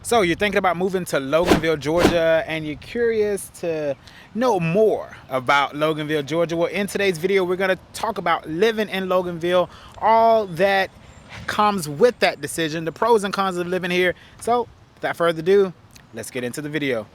So you're thinking about moving to Loganville, Georgia, and you're curious to know more about Loganville, Georgia. Well, in today's video, we're going to talk about living in Loganville, all that comes with that decision, the pros and cons of living here. So without further ado, let's get into the video.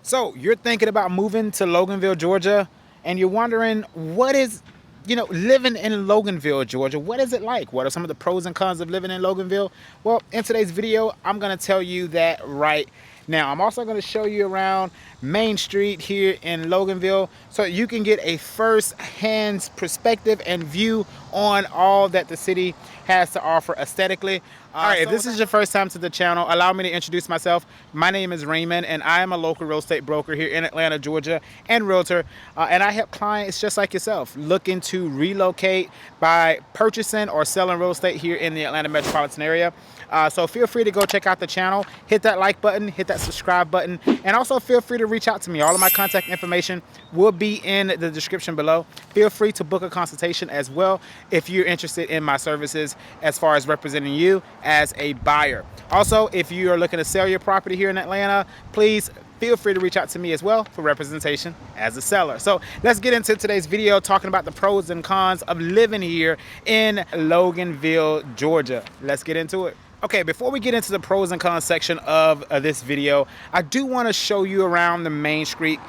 So you're thinking about moving to Loganville, Georgia, and you're wondering what is, living in Loganville, Georgia, what is it like? What are some of the pros and cons of living in Loganville? Well, in today's video, I'm going to tell you that right now. I'm also going to show you around Main Street here in Loganville so you can get a first-hand perspective and view on all that the city has to offer aesthetically. All right, if this is your first time to the channel, allow me to introduce myself. My name is Raymond, and I am a local real estate broker here in Atlanta, Georgia, and realtor. And I help clients just like yourself looking to relocate by purchasing or selling real estate here in the Atlanta metropolitan area. So feel free to go check out the channel, hit that like button, hit that subscribe button, and also feel free to reach out to me. All of my contact information will be in the description below. Feel free to book a consultation as well if you're interested in my services as far as representing you as a buyer. Also, if you are looking to sell your property here in Atlanta, please feel free to reach out to me as well for representation as a seller. So let's get into today's video talking about the pros and cons of living here in Loganville, Georgia. Let's get into it. Okay, before we get into the pros and cons section of this video, I do want to show you around the Main Street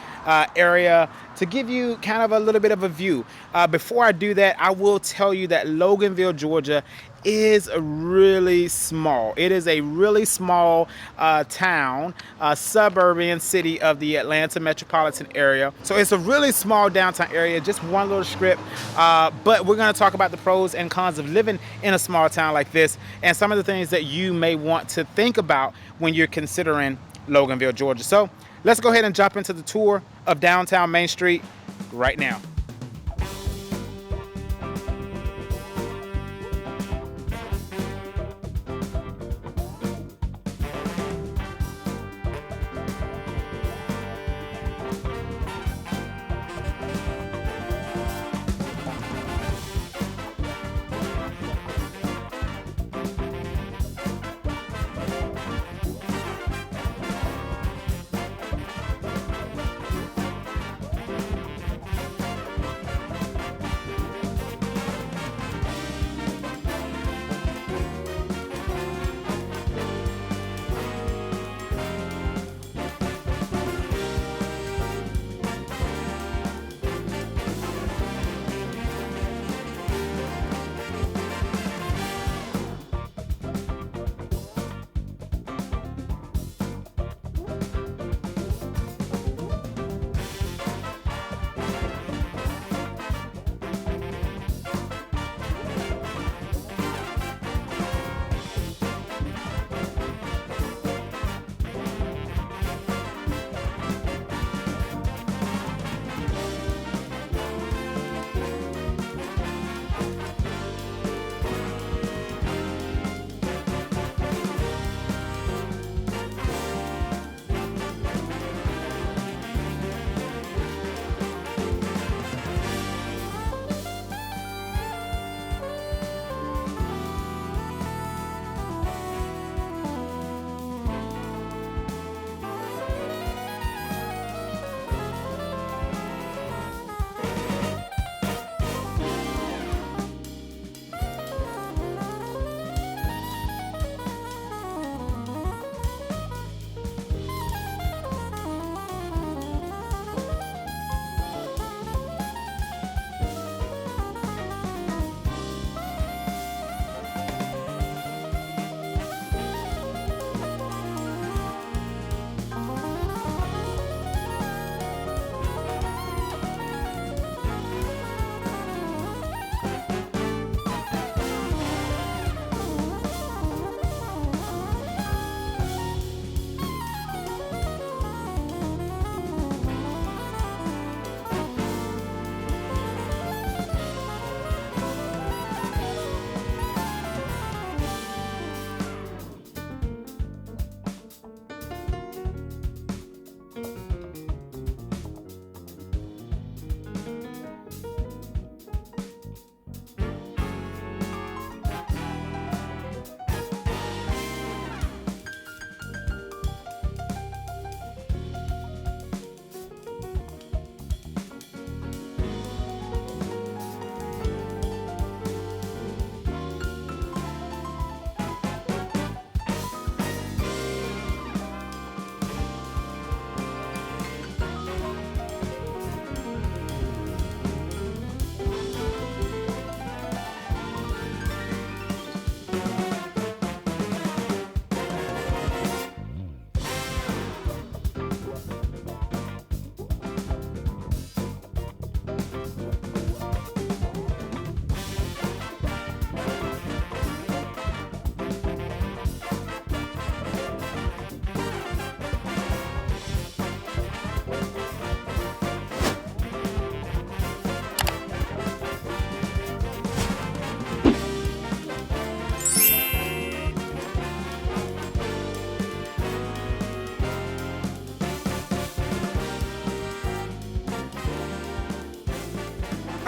area to give you kind of a little bit of a view. Before I do that, I will tell you that Loganville, Georgia is really small. It is a really small town, suburban city of the Atlanta metropolitan area. So it's a really small downtown area, just one little strip. But we're going to talk about the pros and cons of living in a small town like this and some of the things that you may want to think about when you're considering Loganville, Georgia. So let's go ahead and jump into the tour of downtown Main Street right now.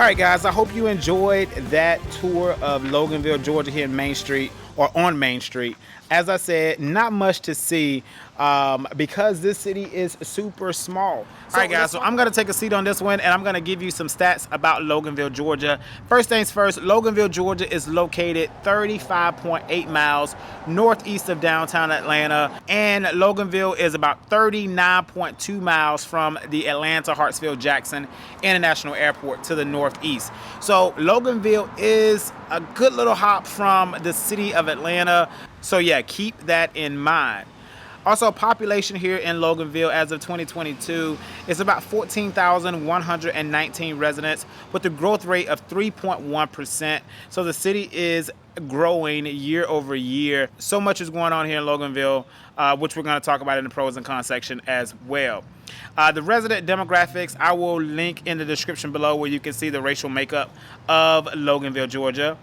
All right, guys, I hope you enjoyed that tour of Loganville, Georgia here in Main Street, or on Main Street. As I said, not much to see because this city is super small. All right, guys, so I'm going to take a seat on this one, and I'm going to give you some stats about Loganville, Georgia. First things first, Loganville, Georgia is located 35.8 miles northeast of downtown Atlanta, and Loganville is about 39.2 miles from the Atlanta Hartsfield-Jackson International Airport to the northeast. So Loganville is a good little hop from the city of Atlanta. So yeah, keep that in mind. Also, population here in Loganville as of 2022 is about 14,119 residents with a growth rate of 3.1%. So the city is growing year over year. So much is going on here in Loganville, which we're going to talk about in the pros and cons section as well. The resident demographics, I will link in the description below where you can see the racial makeup of Loganville, Georgia.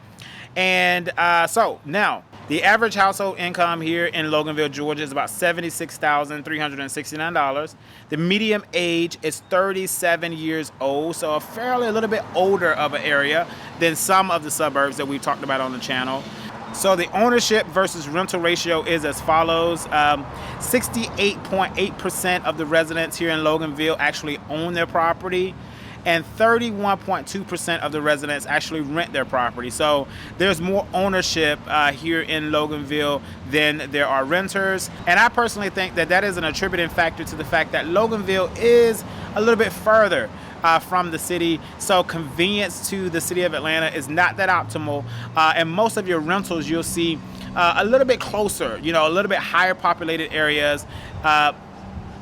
And so now, the average household income here in Loganville, Georgia is about $76,369. The median age is 37 years old, so a little bit older of an area than some of the suburbs that we've talked about on the channel. So the ownership versus rental ratio is as follows. 68.8% of the residents here in Loganville actually own their property, and 31.2% of the residents actually rent their property. So there's more ownership here in Loganville than there are renters. And I personally think that that is an attributing factor to the fact that Loganville is a little bit further from the city. So convenience to the city of Atlanta is not that optimal. And most of your rentals you'll see a little bit closer, a little bit higher populated areas.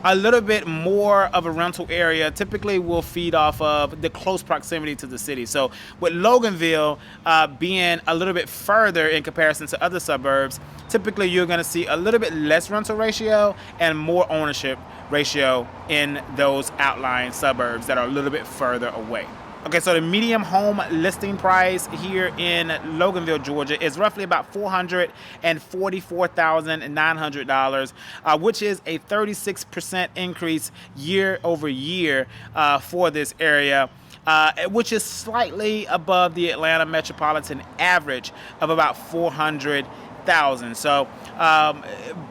A little bit more of a rental area typically will feed off of the close proximity to the city. So with Loganville being a little bit further in comparison to other suburbs, typically you're going to see a little bit less rental ratio and more ownership ratio in those outlying suburbs that are a little bit further away. Okay, so the median home listing price here in Loganville, Georgia is roughly about $444,900, which is a 36% increase year over year for this area, which is slightly above the Atlanta metropolitan average of about $400,000. So,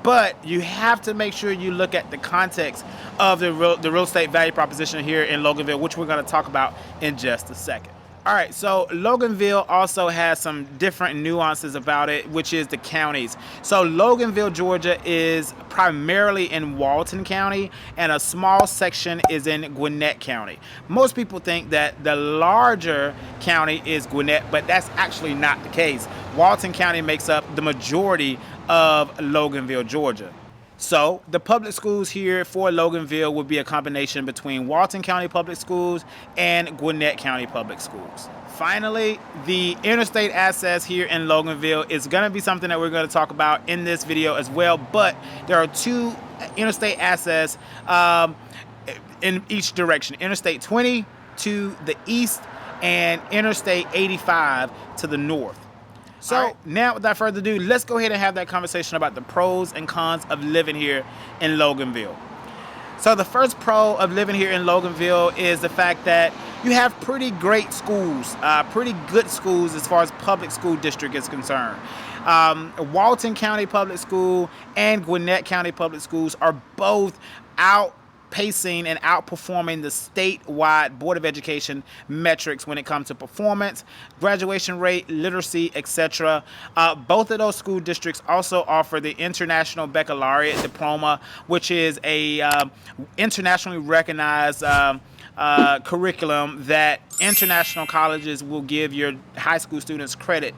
but you have to make sure you look at the context of the real estate value proposition here in Loganville, which we're going to talk about in just a second. All right, so Loganville also has some different nuances about it, which is the counties. So Loganville, Georgia is primarily in Walton County, and a small section is in Gwinnett County. Most people think that the larger county is Gwinnett, but that's actually not the case. Walton County makes up the majority of Loganville, Georgia. So the public schools here for Loganville would be a combination between Walton County Public Schools and Gwinnett County Public Schools. Finally, the interstate access here in Loganville is going to be something that we're going to talk about in this video as well, but there are two interstate access in each direction. Interstate 20 to the east and Interstate 85 to the north. So now, without further ado, let's go ahead and have that conversation about the pros and cons of living here in Loganville. So the first pro of living here in Loganville is the fact that you have pretty great schools, pretty good schools as far as public school district is concerned. Walton County Public School and Gwinnett County Public Schools are both outpacing and outperforming the statewide Board of Education metrics when it comes to performance, graduation rate, literacy, etc. Both of those school districts also offer the International Baccalaureate Diploma, which is a internationally recognized curriculum that international colleges will give your high school students credit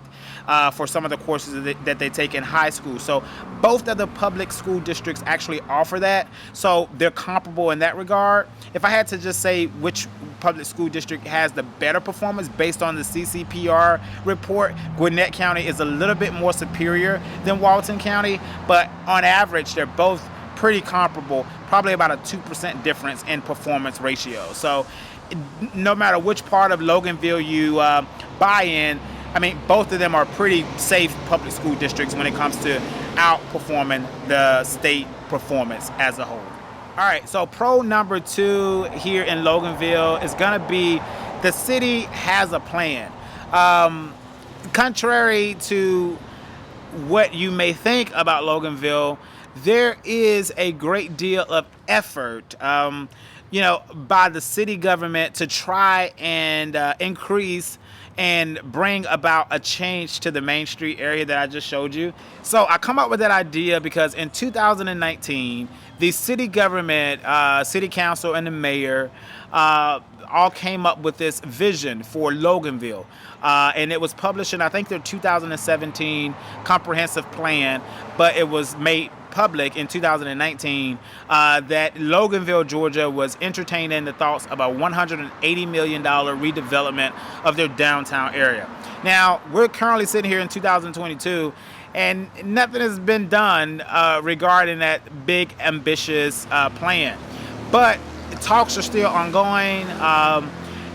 for some of the courses that they take in high school. So both of the public school districts actually offer that, so they're comparable in that regard. If I had to just say which public school district has the better performance based on the CCPR report, Gwinnett County is a little bit more superior than Walton County, but on average they're both pretty comparable, probably about a 2% difference in performance ratio. So no matter which part of Loganville you buy in, I mean, both of them are pretty safe public school districts when it comes to outperforming the state performance as a whole. All right, so pro number 2 here in Loganville is gonna be the city has a plan. Contrary to what you may think about Loganville, there is a great deal of effort, by the city government to try and increase and bring about a change to the Main Street area that I just showed you. So I come up with that idea because in 2019, the city government, city council, and the mayor all came up with this vision for Loganville. And it was published in, I think, their 2017 comprehensive plan, but it was made public in 2019 that Loganville, Georgia was entertaining the thoughts of a $180 million redevelopment of their downtown area. Now, we're currently sitting here in 2022, and nothing has been done regarding that big, ambitious plan. But talks are still ongoing,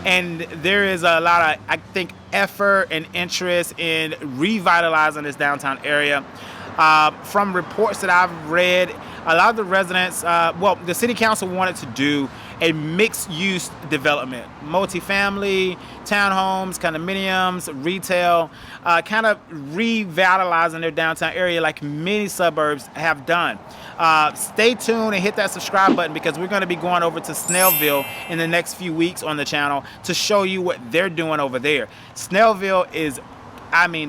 and there is a lot of, I think, effort and interest in revitalizing this downtown area. From reports that I've read, a lot of the residents, the city council wanted to do a mixed-use development, multifamily, townhomes, condominiums, retail, kind of revitalizing their downtown area like many suburbs have done. Stay tuned and hit that subscribe button because we're going to be going over to Snellville in the next few weeks on the channel to show you what they're doing over there. Snellville is,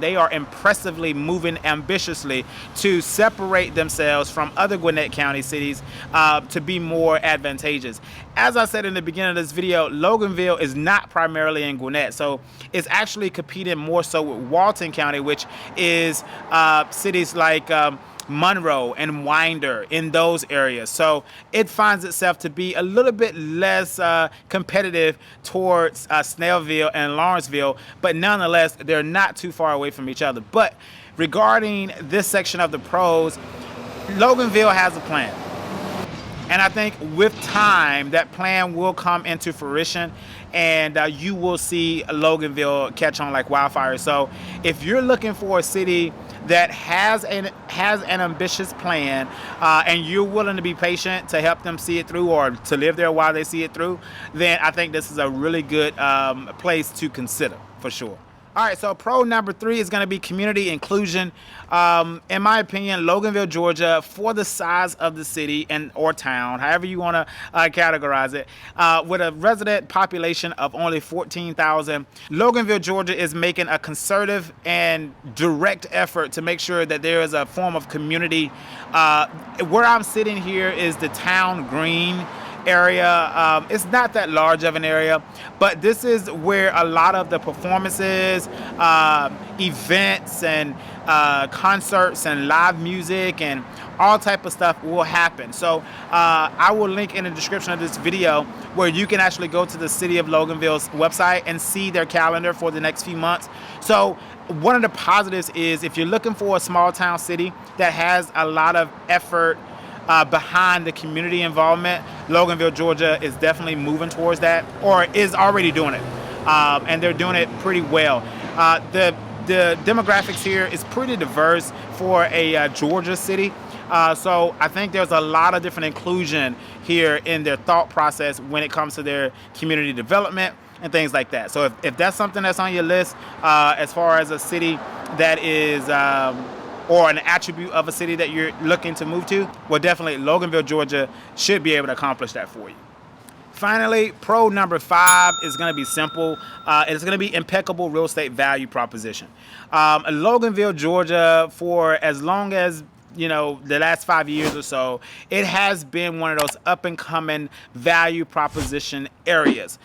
they are impressively moving ambitiously to separate themselves from other Gwinnett County cities to be more advantageous. As I said in the beginning of this video, Loganville is not primarily in Gwinnett, so it's actually competing more so with Walton County, which is cities like Monroe and Winder, in those areas. So it finds itself to be a little bit less competitive towards Snellville and Lawrenceville, but nonetheless, they're not too far away from each other. But regarding this section of the pros, Loganville has a plan. And I think with time, that plan will come into fruition, and you will see Loganville catch on like wildfire. So if you're looking for a city that has an ambitious plan, and you're willing to be patient to help them see it through, or to live there while they see it through, then I think this is a really good place to consider for sure. All right, so pro number 3 is going to be community inclusion. In my opinion, Loganville, Georgia, for the size of the city or town, however you want to categorize it, with a resident population of only 14,000, Loganville, Georgia is making a concerted and direct effort to make sure that there is a form of community. Where I'm sitting here is the town green area. It's not that large of an area, but this is where a lot of the performances, events, and concerts and live music and all type of stuff will happen. So I will link in the description of this video where you can actually go to the City of Loganville's website and see their calendar for the next few months. So one of the positives is if you're looking for a small town city that has a lot of effort behind the community involvement, Loganville, Georgia is definitely moving towards that, or is already doing it, and they're doing it pretty well. The demographics here is pretty diverse for a Georgia city, so I think there's a lot of different inclusion here in their thought process when it comes to their community development and things like that. So if that's something that's on your list as far as a city that is or an attribute of a city that you're looking to move to, well, definitely Loganville, Georgia should be able to accomplish that for you. Finally, pro number 5 is going to be simple. It's going to be impeccable real estate value proposition. Loganville, Georgia, for as long as the last 5 years or so, it has been one of those up and coming value proposition areas.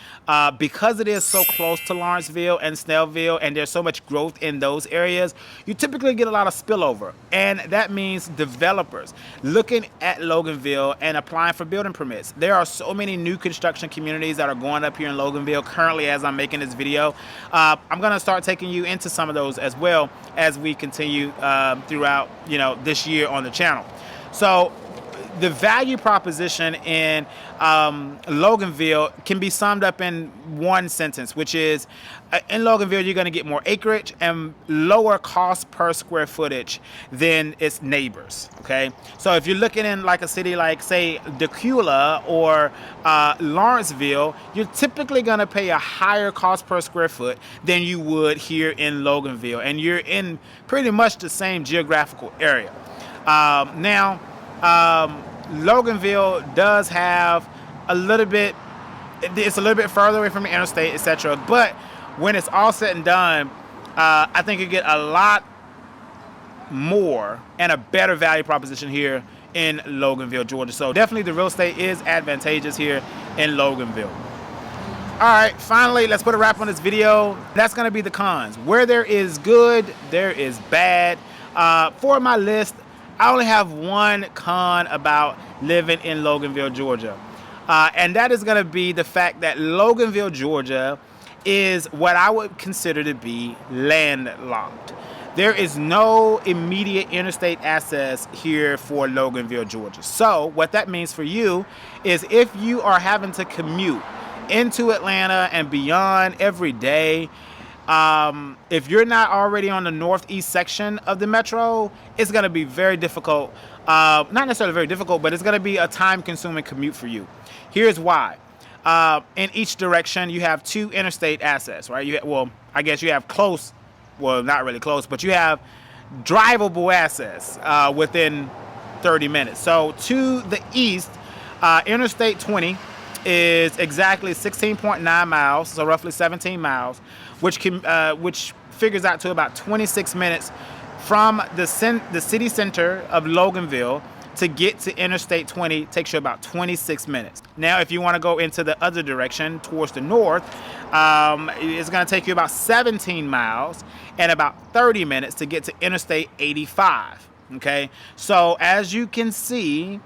Because it is so close to Lawrenceville and Snellville, and there's so much growth in those areas, you typically get a lot of spillover. And that means developers looking at Loganville and applying for building permits. There are so many new construction communities that are going up here in Loganville currently as I'm making this video. I'm going to start taking you into some of those as well as we continue throughout this year on the channel. So the value proposition in Loganville can be summed up in one sentence, which is in Loganville, you're going to get more acreage and lower cost per square footage than its neighbors. Okay, so if you're looking in like a city like, say, Decula or Lawrenceville, you're typically going to pay a higher cost per square foot than you would here in Loganville, and you're in pretty much the same geographical area. Now, Loganville does have a little bit, it's a little bit further away from the interstate, etc. But when it's all said and done, I think you get a lot more and a better value proposition here in Loganville, Georgia. So definitely the real estate is advantageous here in Loganville. All right, finally, let's put a wrap on this video. That's going to be the cons. Where there is good, there is bad. For my list, I only have one con about living in Loganville, Georgia. And that is going to be the fact that Loganville, Georgia is what I would consider to be landlocked. There is no immediate interstate access here for Loganville, Georgia. So what that means for you is if you are having to commute into Atlanta and beyond every day, if you're not already on the northeast section of the metro, it's going to be very difficult. Not necessarily very difficult, but it's going to be a time-consuming commute for you. Here's why. In each direction, you have two interstate access, right? Well, I guess you have close, well, not really close, but you have drivable access within 30 minutes. So to the east, Interstate 20 is exactly 16.9 miles, so roughly 17 miles, which figures out to about 26 minutes from the city center of Loganville. To get to Interstate 20 takes you about 26 minutes. Now, if you want to go into the other direction towards the north, it's going to take you about 17 miles and about 30 minutes to get to Interstate 85. Okay, so as you can see,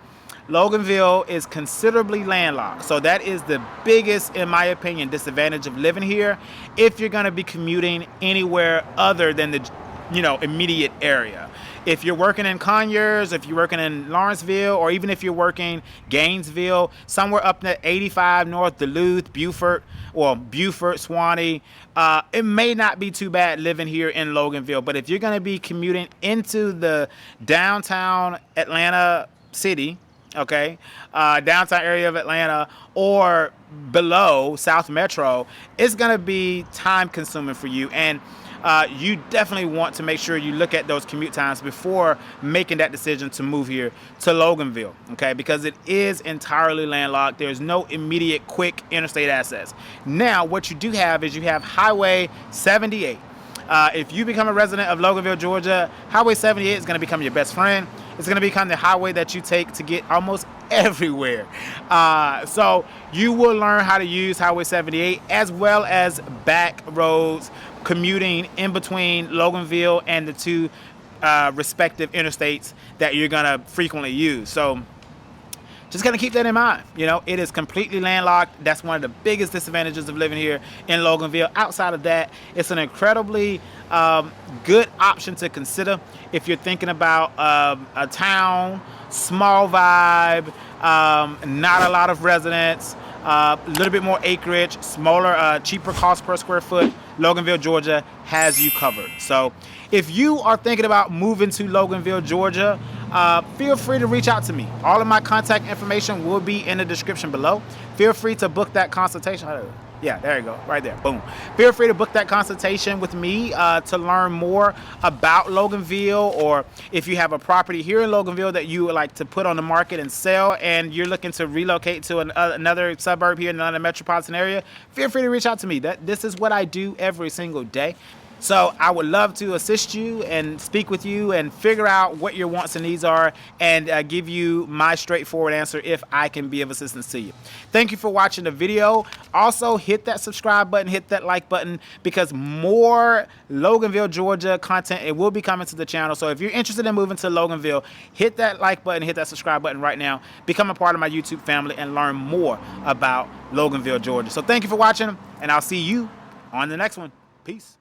Loganville is considerably landlocked. So that is the biggest, in my opinion, disadvantage of living here if you're going to be commuting anywhere other than the immediate area. If you're working in Conyers, if you're working in Lawrenceville, or even if you're working Gainesville, somewhere up to 85 North, Duluth, Beaufort, Swanee, it may not be too bad living here in Loganville. But if you're going to be commuting into the downtown Atlanta city, okay, downtown area of Atlanta, or below South Metro, it's going to be time consuming for you. And you definitely want to make sure you look at those commute times before making that decision to move here to Loganville, okay? Because it is entirely landlocked. There's no immediate quick interstate access. Now, what you do have is you have Highway 78. If you become a resident of Loganville, Georgia, Highway 78 is going to become your best friend. It's going to become the highway that you take to get almost everywhere. So you will learn how to use Highway 78 as well as back roads, commuting in between Loganville and the two respective interstates that you're going to frequently use. So just kind of keep that in mind. It is completely landlocked. That's one of the biggest disadvantages of living here in Loganville. Outside of that, it's an incredibly good option to consider if you're thinking about a town, small vibe, not a lot of residents, a little bit more acreage, smaller, cheaper cost per square foot. Loganville, Georgia has you covered. So if you are thinking about moving to Loganville, Georgia, feel free to reach out to me. All of my contact information will be in the description below. Feel free to book that consultation. Yeah, there you go, right there, boom. Feel free to book that consultation with me to learn more about Loganville, or if you have a property here in Loganville that you would like to put on the market and sell, and you're looking to relocate to another suburb here in another metropolitan area, feel free to reach out to me. This is what I do every single day. So I would love to assist you and speak with you and figure out what your wants and needs are, and give you my straightforward answer if I can be of assistance to you. Thank you for watching the video. Also, hit that subscribe button, hit that like button, because more Loganville, Georgia content, it will be coming to the channel. So if you're interested in moving to Loganville, hit that like button, hit that subscribe button right now. Become a part of my YouTube family and learn more about Loganville, Georgia. So thank you for watching, and I'll see you on the next one. Peace.